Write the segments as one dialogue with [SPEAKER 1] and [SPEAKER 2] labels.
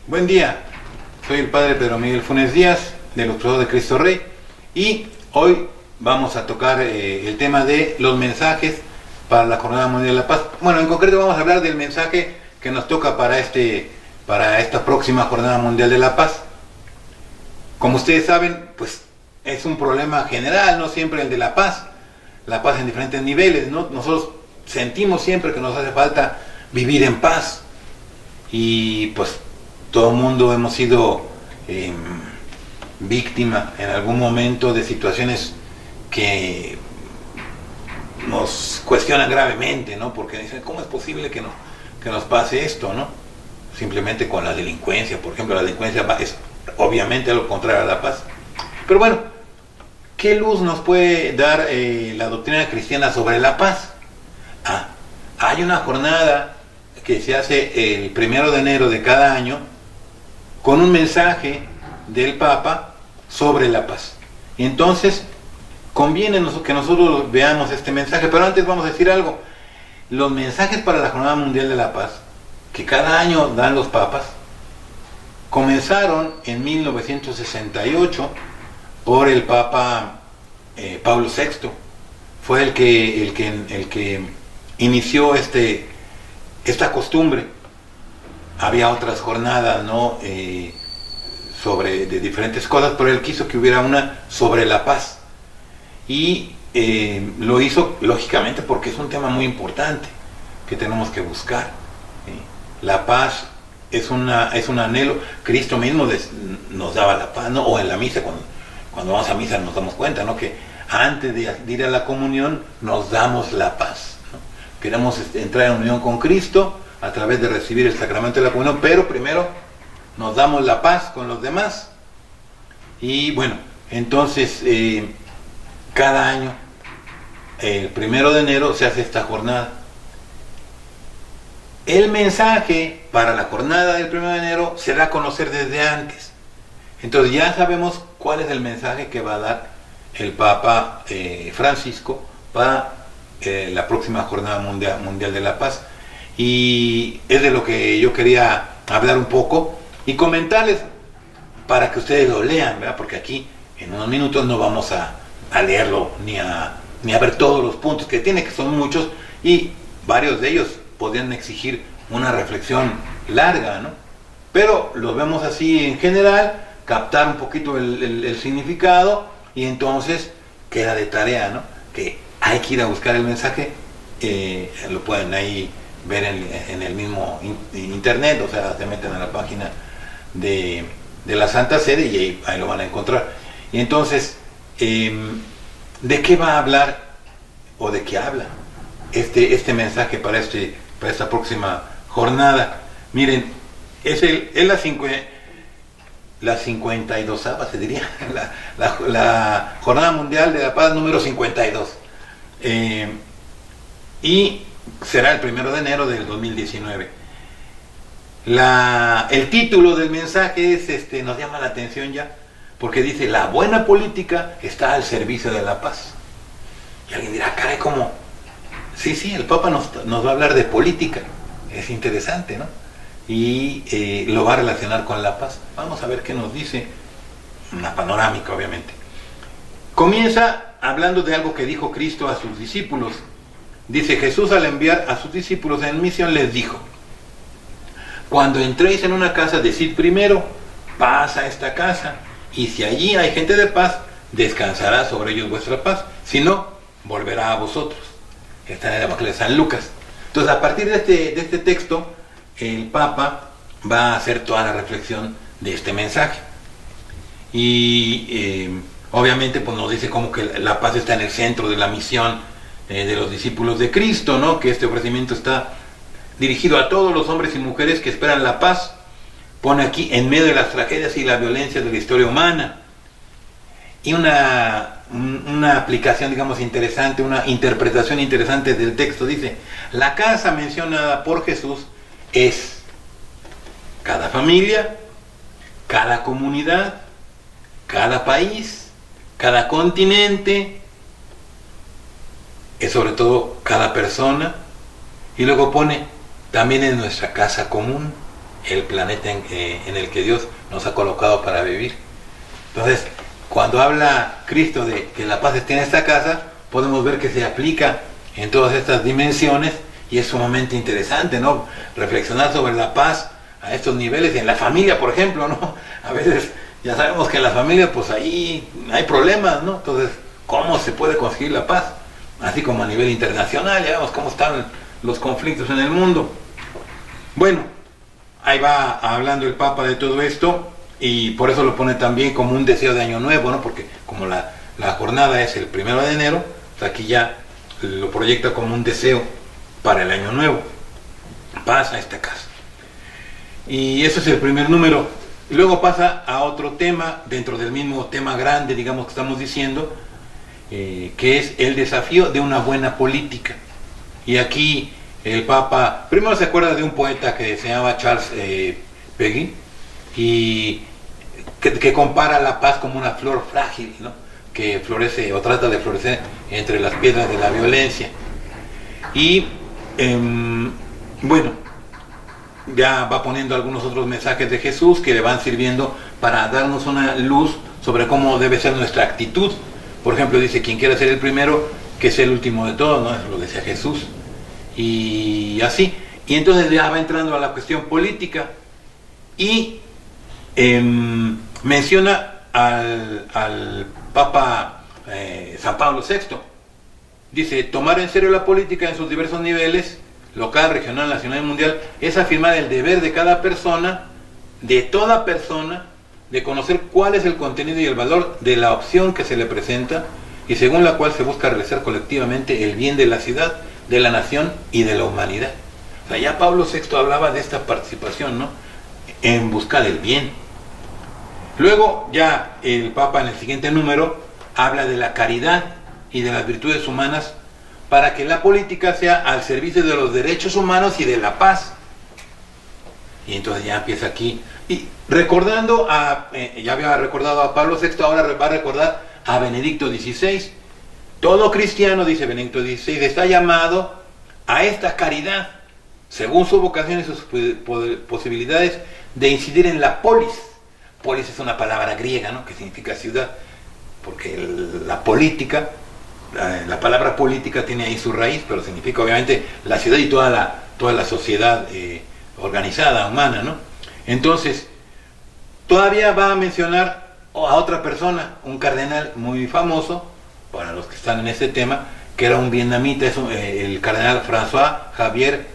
[SPEAKER 1] Buen día, soy el Padre Pedro Miguel Funes Díaz de los Profesores de Cristo Rey y hoy vamos a tocar el tema de los mensajes para la Jornada Mundial de la Paz. Bueno, en concreto vamos a hablar del mensaje que nos toca para esta próxima Jornada Mundial de la Paz. Como ustedes saben, pues es un problema general, no siempre el de la paz en diferentes niveles, ¿no? Nosotros sentimos siempre que nos hace falta vivir en paz y pues todo el mundo hemos sido víctima en algún momento de situaciones que nos cuestionan gravemente, ¿no? Porque dicen, ¿cómo es posible que nos pase esto, ¿no? Simplemente con la delincuencia, por ejemplo, la delincuencia es obviamente lo contrario a la paz. Pero bueno, ¿qué luz nos puede dar la doctrina cristiana sobre la paz? Hay una jornada que se hace el 1 de enero de cada año con un mensaje del Papa sobre la paz. Y entonces conviene que nosotros veamos este mensaje, pero antes vamos a decir algo. Los mensajes para la Jornada Mundial de la Paz, que cada año dan los papas, comenzaron en 1968 por el Papa Pablo VI. Fue el que inició esta costumbre. Había otras jornadas, ¿no? De diferentes cosas, pero él quiso que hubiera una sobre la paz. Y lo hizo, lógicamente, porque es un tema muy importante que tenemos que buscar. La paz es un anhelo. Cristo mismo nos daba la paz, ¿no? O en la misa, cuando vamos a misa nos damos cuenta, ¿no? Que antes de ir a la comunión nos damos la paz, ¿no? Queremos entrar en unión con Cristo a través de recibir el sacramento de la comunión, pero primero nos damos la paz con los demás. Y bueno, entonces cada año, el 1 de enero, se hace esta jornada. El mensaje para la jornada del 1 de enero se da a conocer desde antes. Entonces ya sabemos cuál es el mensaje que va a dar el Papa Francisco para la próxima Jornada Mundial de la Paz. Y es de lo que yo quería hablar un poco y comentarles para que ustedes lo lean, ¿verdad? Porque aquí en unos minutos no vamos a leerlo ni a ver todos los puntos que tiene, que son muchos, y varios de ellos podrían exigir una reflexión larga, ¿no? Pero los vemos así en general, captar un poquito el significado, y entonces queda de tarea, ¿no? Que hay que ir a buscar el mensaje, lo pueden ahí ver en el mismo internet, o sea, se meten a la página de la Santa Sede y ahí lo van a encontrar. Y entonces, ¿de qué va a hablar o de qué habla este mensaje para esta próxima jornada? Miren, es la 52ª, se diría, la Jornada Mundial de la Paz número 52. Y será el 1 de enero del 2019. El título del mensaje es, nos llama la atención ya, porque dice: la buena política está al servicio de la paz. Y alguien dirá, caray, ¿cómo? Sí, el Papa nos va a hablar de política. Es interesante, ¿no? Y lo va a relacionar con la paz. Vamos a ver qué nos dice. Una panorámica, obviamente. Comienza hablando de algo que dijo Cristo a sus discípulos. Dice: Jesús, al enviar a sus discípulos en misión, les dijo: cuando entréis en una casa, decid primero, paz a esta casa, y si allí hay gente de paz, descansará sobre ellos vuestra paz, si no, volverá a vosotros. Está en el Evangelio de San Lucas. Entonces, a partir de este texto, el Papa va a hacer toda la reflexión de este mensaje. Y obviamente pues nos dice como que la paz está en el centro de la misión de los discípulos de Cristo, ¿no? Que este ofrecimiento está dirigido a todos los hombres y mujeres que esperan la paz. Pone aquí: en medio de las tragedias y la violencia de la historia humana. Y una aplicación, digamos, interesante, una interpretación interesante del texto, dice: la casa mencionada por Jesús es cada familia, cada comunidad, cada país, cada continente, es sobre todo cada persona. Y luego pone: también en nuestra casa común. el planeta en el que Dios nos ha colocado para vivir. Entonces, cuando habla Cristo de que la paz esté en esta casa, podemos ver que se aplica en todas estas dimensiones y es sumamente interesante, ¿no? Reflexionar sobre la paz a estos niveles, en la familia, por ejemplo, ¿no? A veces ya sabemos que en la familia, pues ahí hay problemas, ¿no? Entonces, ¿cómo se puede conseguir la paz? Así como a nivel internacional, ya vemos cómo están los conflictos en el mundo. Bueno, ahí va hablando el Papa de todo esto y por eso lo pone también como un deseo de año nuevo, ¿no? Porque como la jornada es el 1 de enero, pues aquí ya lo proyecta como un deseo para el año nuevo. Paz a esta casa. Y eso es el primer número. Y luego pasa a otro tema, dentro del mismo tema grande, digamos, que estamos diciendo, que es el desafío de una buena política. Y aquí el Papa, primero se acuerda de un poeta que se llamaba Charles Péguy, y que compara la paz como una flor frágil, ¿no? Que florece o trata de florecer entre las piedras de la violencia. Y bueno, ya va poniendo algunos otros mensajes de Jesús que le van sirviendo para darnos una luz sobre cómo debe ser nuestra actitud. Por ejemplo, dice, quien quiera ser el primero, que sea el último de todos, ¿no? Eso lo decía Jesús. Y así. Y entonces ya va entrando a la cuestión política y menciona al Papa San Pablo VI. Dice, tomar en serio la política en sus diversos niveles, local, regional, nacional y mundial, es afirmar el deber de cada persona, de toda persona, de conocer cuál es el contenido y el valor de la opción que se le presenta y según la cual se busca realizar colectivamente el bien de la ciudad, de la nación y de la humanidad. O sea, ya Pablo VI hablaba de esta participación, ¿no? En busca del bien. Luego ya el Papa en el siguiente número habla de la caridad y de las virtudes humanas para que la política sea al servicio de los derechos humanos y de la paz. Y entonces ya empieza aquí. Y recordando ya había recordado a Pablo VI, ahora va a recordar a Benedicto XVI. Todo cristiano, dice Benedicto XVI, está llamado a esta caridad, según su vocación y sus posibilidades, de incidir en la polis. Polis es una palabra griega, ¿no? Que significa ciudad, porque la política, la palabra política tiene ahí su raíz, pero significa obviamente la ciudad y toda la sociedad organizada, humana, ¿no? Entonces, todavía va a mencionar a otra persona, un cardenal muy famoso, para los que están en este tema, que era un vietnamita, el cardenal François Xavier,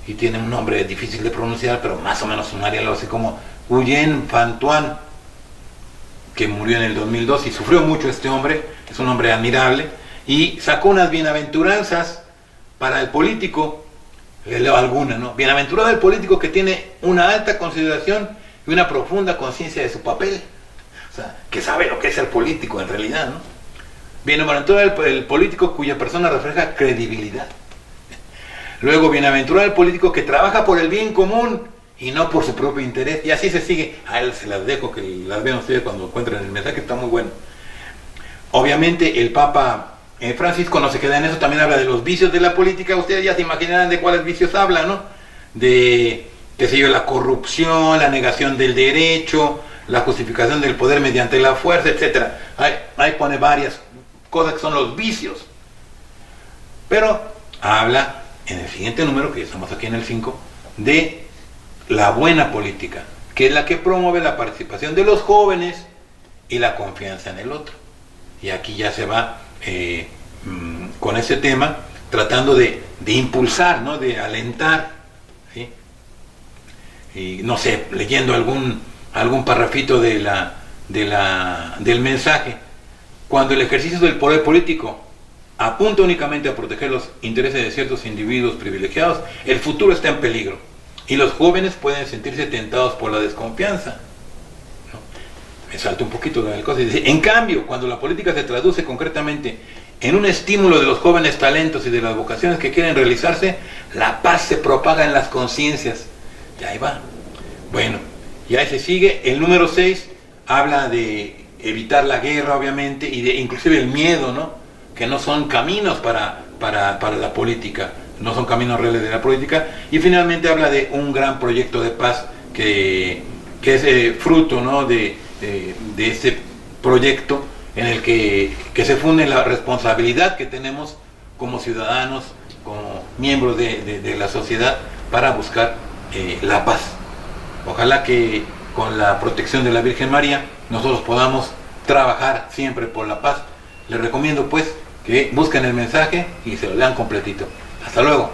[SPEAKER 1] y tiene un nombre difícil de pronunciar, pero más o menos sumaria algo así como Nguyen Van Thuan, que murió en el 2002 y sufrió mucho este hombre, es un hombre admirable, y sacó unas bienaventuranzas para el político. Le leo alguna, ¿no? Bienaventurado el político que tiene una alta consideración y una profunda conciencia de su papel. O sea, que sabe lo que es ser político en realidad, ¿no? Bienaventurado el político cuya persona refleja credibilidad. Luego, bienaventurado el político que trabaja por el bien común y no por su propio interés. Y así se sigue. A él se las dejo, que las vean ustedes cuando encuentren el mensaje, está muy bueno. Obviamente el Papa Francisco no se queda en eso, también habla de los vicios de la política. Ustedes ya se imaginarán de cuáles vicios habla, ¿no? De, qué sé yo, la corrupción, la negación del derecho, la justificación del poder mediante la fuerza, etc. Ahí pone varias cosas que son los vicios. Pero habla en el siguiente número, que ya estamos aquí en el 5, de la buena política, que es la que promueve la participación de los jóvenes y la confianza en el otro. Y aquí ya se va con ese tema, tratando de impulsar, ¿no? De alentar, ¿sí? Y no sé, leyendo algún parrafito del mensaje. Cuando el ejercicio del poder político apunta únicamente a proteger los intereses de ciertos individuos privilegiados, el futuro está en peligro y los jóvenes pueden sentirse tentados por la desconfianza, ¿no? Me salto un poquito de la cosa y dice, en cambio, cuando la política se traduce concretamente en un estímulo de los jóvenes talentos y de las vocaciones que quieren realizarse, la paz se propaga en las conciencias. Y ahí va. Bueno, y ahí se sigue. El número 6 habla de evitar la guerra, obviamente, y de inclusive el miedo, ¿no? Que no son caminos para para la política, no son caminos reales de la política. Y finalmente habla de un gran proyecto de paz que es fruto, ¿no?, de ese proyecto en el que se funde la responsabilidad que tenemos como ciudadanos, como miembros de la sociedad, para buscar la paz. Ojalá que con la protección de la Virgen María nosotros podamos trabajar siempre por la paz. Les recomiendo pues que busquen el mensaje y se lo lean completito. Hasta luego.